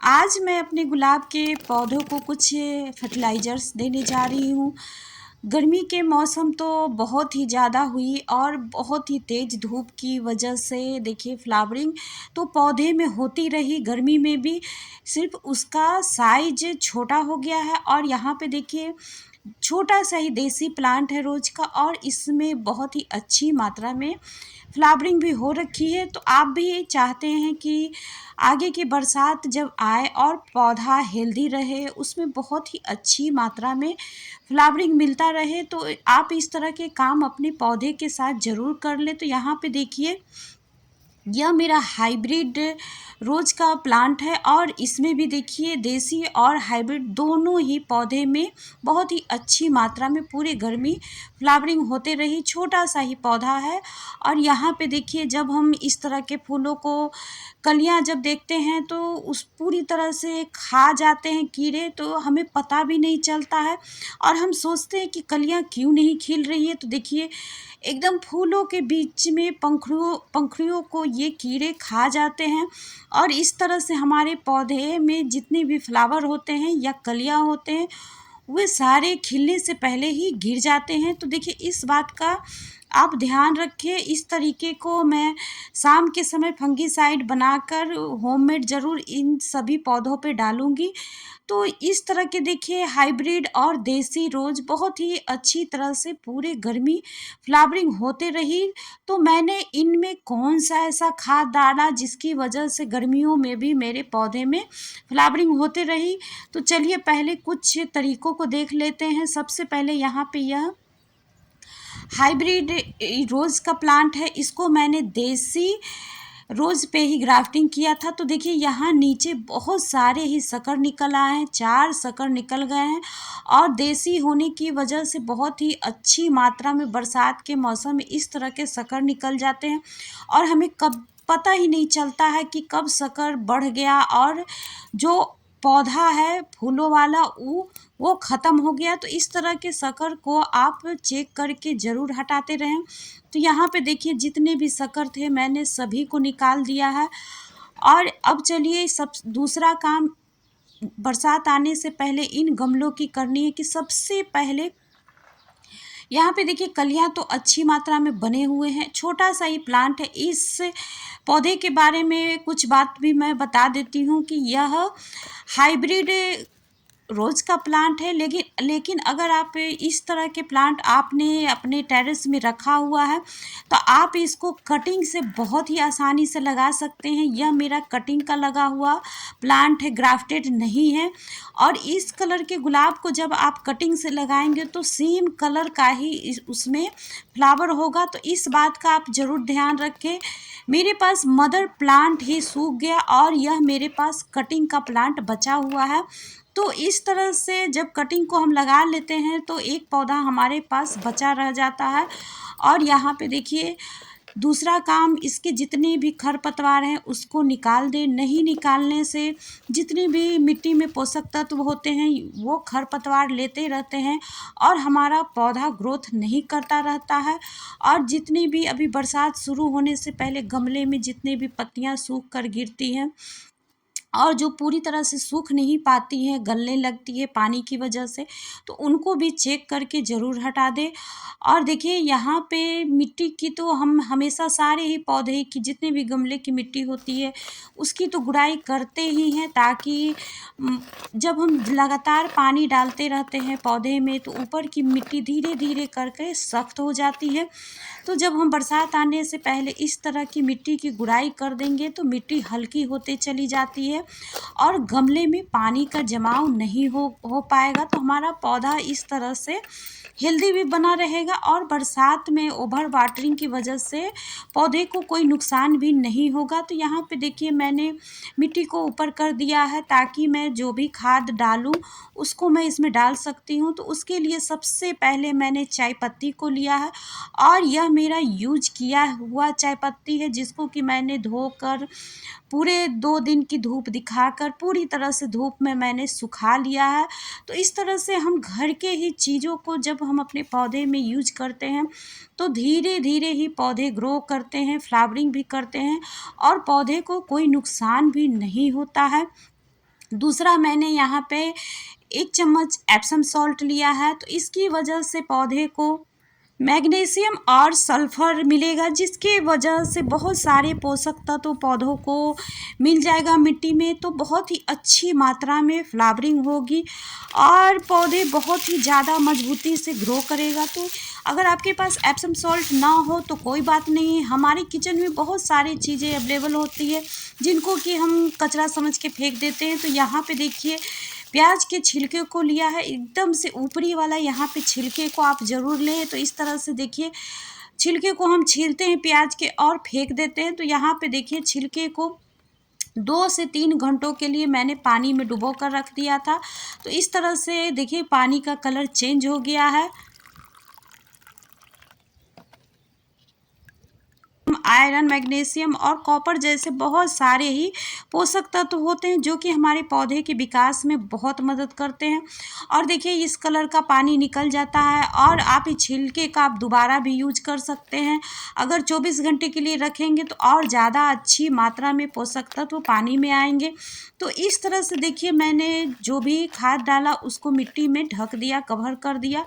आज मैं अपने गुलाब के पौधों को कुछ फर्टिलाइज़र्स देने जा रही हूँ। गर्मी के मौसम तो बहुत ही ज़्यादा हुई और बहुत ही तेज़ धूप की वजह से देखिए फ्लावरिंग तो पौधे में होती रही गर्मी में भी, सिर्फ़ उसका साइज़ छोटा हो गया है। और यहाँ पे देखिए छोटा सा ही देसी प्लांट है रोज़ का, और इसमें बहुत ही अच्छी मात्रा में फ्लावरिंग भी हो रखी है। तो आप भी चाहते हैं कि आगे की बरसात जब आए और पौधा हेल्दी रहे, उसमें बहुत ही अच्छी मात्रा में फ्लावरिंग मिलता रहे, तो आप इस तरह के काम अपने पौधे के साथ ज़रूर कर लें। तो यहाँ पे देखिए यह मेरा हाइब्रिड रोज़ का प्लांट है, और इसमें भी देखिए देसी और हाइब्रिड दोनों ही पौधे में बहुत ही अच्छी मात्रा में पूरे घर में फ्लावरिंग होते रही। छोटा सा ही पौधा है, और यहाँ पे देखिए जब हम इस तरह के फूलों को कलियां जब देखते हैं तो उस पूरी तरह से खा जाते हैं कीड़े, तो हमें पता भी नहीं चलता है और हम सोचते हैं कि कलियां क्यों नहीं खिल रही है। तो देखिए एकदम फूलों के बीच में पंखुड़ियों को ये कीड़े खा जाते हैं, और इस तरह से हमारे पौधे में जितने भी फ्लावर होते हैं या कलियां होते हैं, वे सारे खिलने से पहले ही गिर जाते हैं। तो देखिए इस बात का आप ध्यान रखें। इस तरीके को मैं शाम के समय फंगीसाइड बनाकर होममेड ज़रूर इन सभी पौधों पे डालूँगी। तो इस तरह के देखिए हाइब्रिड और देसी रोज़ बहुत ही अच्छी तरह से पूरे गर्मी फ्लावरिंग होते रही। तो मैंने इनमें कौन-सा ऐसा खाद डाला जिसकी वजह से गर्मियों में भी मेरे पौधे में फ्लावरिंग होते रही। तो चलिए पहले कुछ तरीकों को देख लेते हैं। सबसे पहले यहाँ पे यह हाइब्रिड रोज़ का प्लांट है, इसको मैंने देसी रोज़ पे ही ग्राफ्टिंग किया था। तो देखिए यहाँ नीचे बहुत सारे ही शकर निकल आए हैं, 4 शकर निकल गए हैं, और देसी होने की वजह से बहुत ही अच्छी मात्रा में बरसात के मौसम में इस तरह के शकर निकल जाते हैं, और हमें कब पता ही नहीं चलता है कि कब शकर बढ़ गया और जो पौधा है फूलों वाला वो ख़त्म हो गया। तो इस तरह के शकर को आप चेक करके ज़रूर हटाते रहें। तो यहाँ पे देखिए जितने भी शकर थे मैंने सभी को निकाल दिया है। और अब चलिए सब दूसरा काम बरसात आने से पहले इन गमलों की करनी है कि सबसे पहले यहाँ पे देखिए कलियाँ तो अच्छी मात्रा में बने हुए हैं, छोटा सा ही प्लांट है। इस पौधे के बारे में कुछ बात भी मैं बता देती हूँ कि यह हाइब्रिड रोज़ का प्लांट है, लेकिन लेकिन अगर आप इस तरह के प्लांट आपने अपने टेरेस में रखा हुआ है तो आप इसको कटिंग से बहुत ही आसानी से लगा सकते हैं। यह मेरा कटिंग का लगा हुआ प्लांट है, ग्राफ्टेड नहीं है। और इस कलर के गुलाब को जब आप कटिंग से लगाएंगे तो सेम कलर का ही उसमें फ्लावर होगा। तो इस बात का आप ज़रूर ध्यान रखें। मेरे पास मदर प्लांट ही सूख गया और यह मेरे पास कटिंग का प्लांट बचा हुआ है। तो इस तरह से जब कटिंग को हम लगा लेते हैं तो एक पौधा हमारे पास बचा रह जाता है। और यहाँ पे देखिए दूसरा काम, इसके जितने भी खरपतवार हैं उसको निकाल दें। नहीं निकालने से जितने भी मिट्टी में पोषक तत्व होते हैं वो खरपतवार लेते रहते हैं और हमारा पौधा ग्रोथ नहीं करता रहता है। और जितनी भी अभी बरसात शुरू होने से पहले गमले में जितने भी पत्तियां सूख कर गिरती हैं और जो पूरी तरह से सूख नहीं पाती हैं, गलने लगती है पानी की वजह से, तो उनको भी चेक करके ज़रूर हटा दें। और देखिए यहाँ पे मिट्टी की तो हम हमेशा सारे ही पौधे की जितने भी गमले की मिट्टी होती है उसकी तो गुड़ाई करते ही हैं, ताकि जब हम लगातार पानी डालते रहते हैं पौधे में तो ऊपर की मिट्टी धीरे धीरे करके सख्त हो जाती है। तो जब हम बरसात आने से पहले इस तरह की मिट्टी की गुड़ाई कर देंगे तो मिट्टी हल्की होते चली जाती है और गमले में पानी का जमाव नहीं हो पाएगा। तो हमारा पौधा इस तरह से हेल्दी भी बना रहेगा और बरसात में ओवर वाटरिंग की वजह से पौधे को कोई नुकसान भी नहीं होगा। तो यहाँ पे देखिए मैंने मिट्टी को ऊपर कर दिया है ताकि मैं जो भी खाद डालूँ उसको मैं इसमें डाल सकती हूँ। तो उसके लिए सबसे पहले मैंने चाय पत्ती को लिया है, और यह मेरा यूज किया हुआ चाय पत्ती है जिसको कि मैंने धोकर पूरे 2 दिन की धूप दिखाकर पूरी तरह से धूप में मैंने सुखा लिया है। तो इस तरह से हम घर के ही चीज़ों को जब हम अपने पौधे में यूज करते हैं तो धीरे धीरे ही पौधे ग्रो करते हैं, फ्लावरिंग भी करते हैं और पौधे को कोई नुकसान भी नहीं होता है। दूसरा मैंने यहाँ पे 1 चम्मच एप्सम सॉल्ट लिया है, तो इसकी वजह से पौधे को मैग्नीशियम और सल्फर मिलेगा, जिसकी वजह से बहुत सारे पोषक तत्व पौधों को मिल जाएगा मिट्टी में, तो बहुत ही अच्छी मात्रा में फ्लावरिंग होगी और पौधे बहुत ही ज़्यादा मजबूती से ग्रो करेगा। तो अगर आपके पास एप्सम सॉल्ट ना हो तो कोई बात नहीं है, हमारे किचन में बहुत सारी चीज़ें अवेलेबल होती है जिनको कि हम कचरा समझ के फेंक देते हैं। तो यहाँ पे देखिए प्याज के छिलके को लिया है, एकदम से ऊपरी वाला यहाँ पे छिलके को आप ज़रूर लें। तो इस तरह से देखिए छिलके को हम छीलते हैं प्याज के और फेंक देते हैं। तो यहाँ पे देखिए छिलके को 2 से 3 घंटों के लिए मैंने पानी में डुबो कर रख दिया था। तो इस तरह से देखिए पानी का कलर चेंज हो गया है। आयरन, मैग्नीशियम और कॉपर जैसे बहुत सारे ही पोषक तत्व होते हैं जो कि हमारे पौधे के विकास में बहुत मदद करते हैं। और देखिए इस कलर का पानी निकल जाता है और आप इस छिलके का आप दोबारा भी यूज कर सकते हैं। अगर 24 घंटे के लिए रखेंगे तो और ज़्यादा अच्छी मात्रा में पोषक तत्व पानी में आएंगे। तो इस तरह से देखिए मैंने जो भी खाद डाला उसको मिट्टी में ढक दिया, कवर कर दिया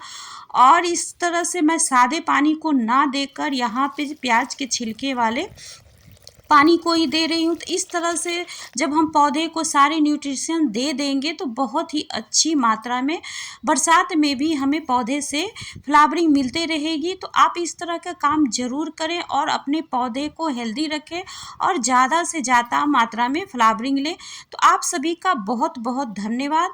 और इस तरह से मैं सादे पानी को ना देकर यहाँ पे प्याज के छिलके वाले पानी को ही दे रही हूँ। तो इस तरह से जब हम पौधे को सारे न्यूट्रिशन दे देंगे तो बहुत ही अच्छी मात्रा में बरसात में भी हमें पौधे से फ्लावरिंग मिलते रहेगी। तो आप इस तरह का काम ज़रूर करें और अपने पौधे को हेल्दी रखें और ज़्यादा से ज़्यादा मात्रा में फ्लावरिंग लें। तो आप सभी का बहुत बहुत धन्यवाद।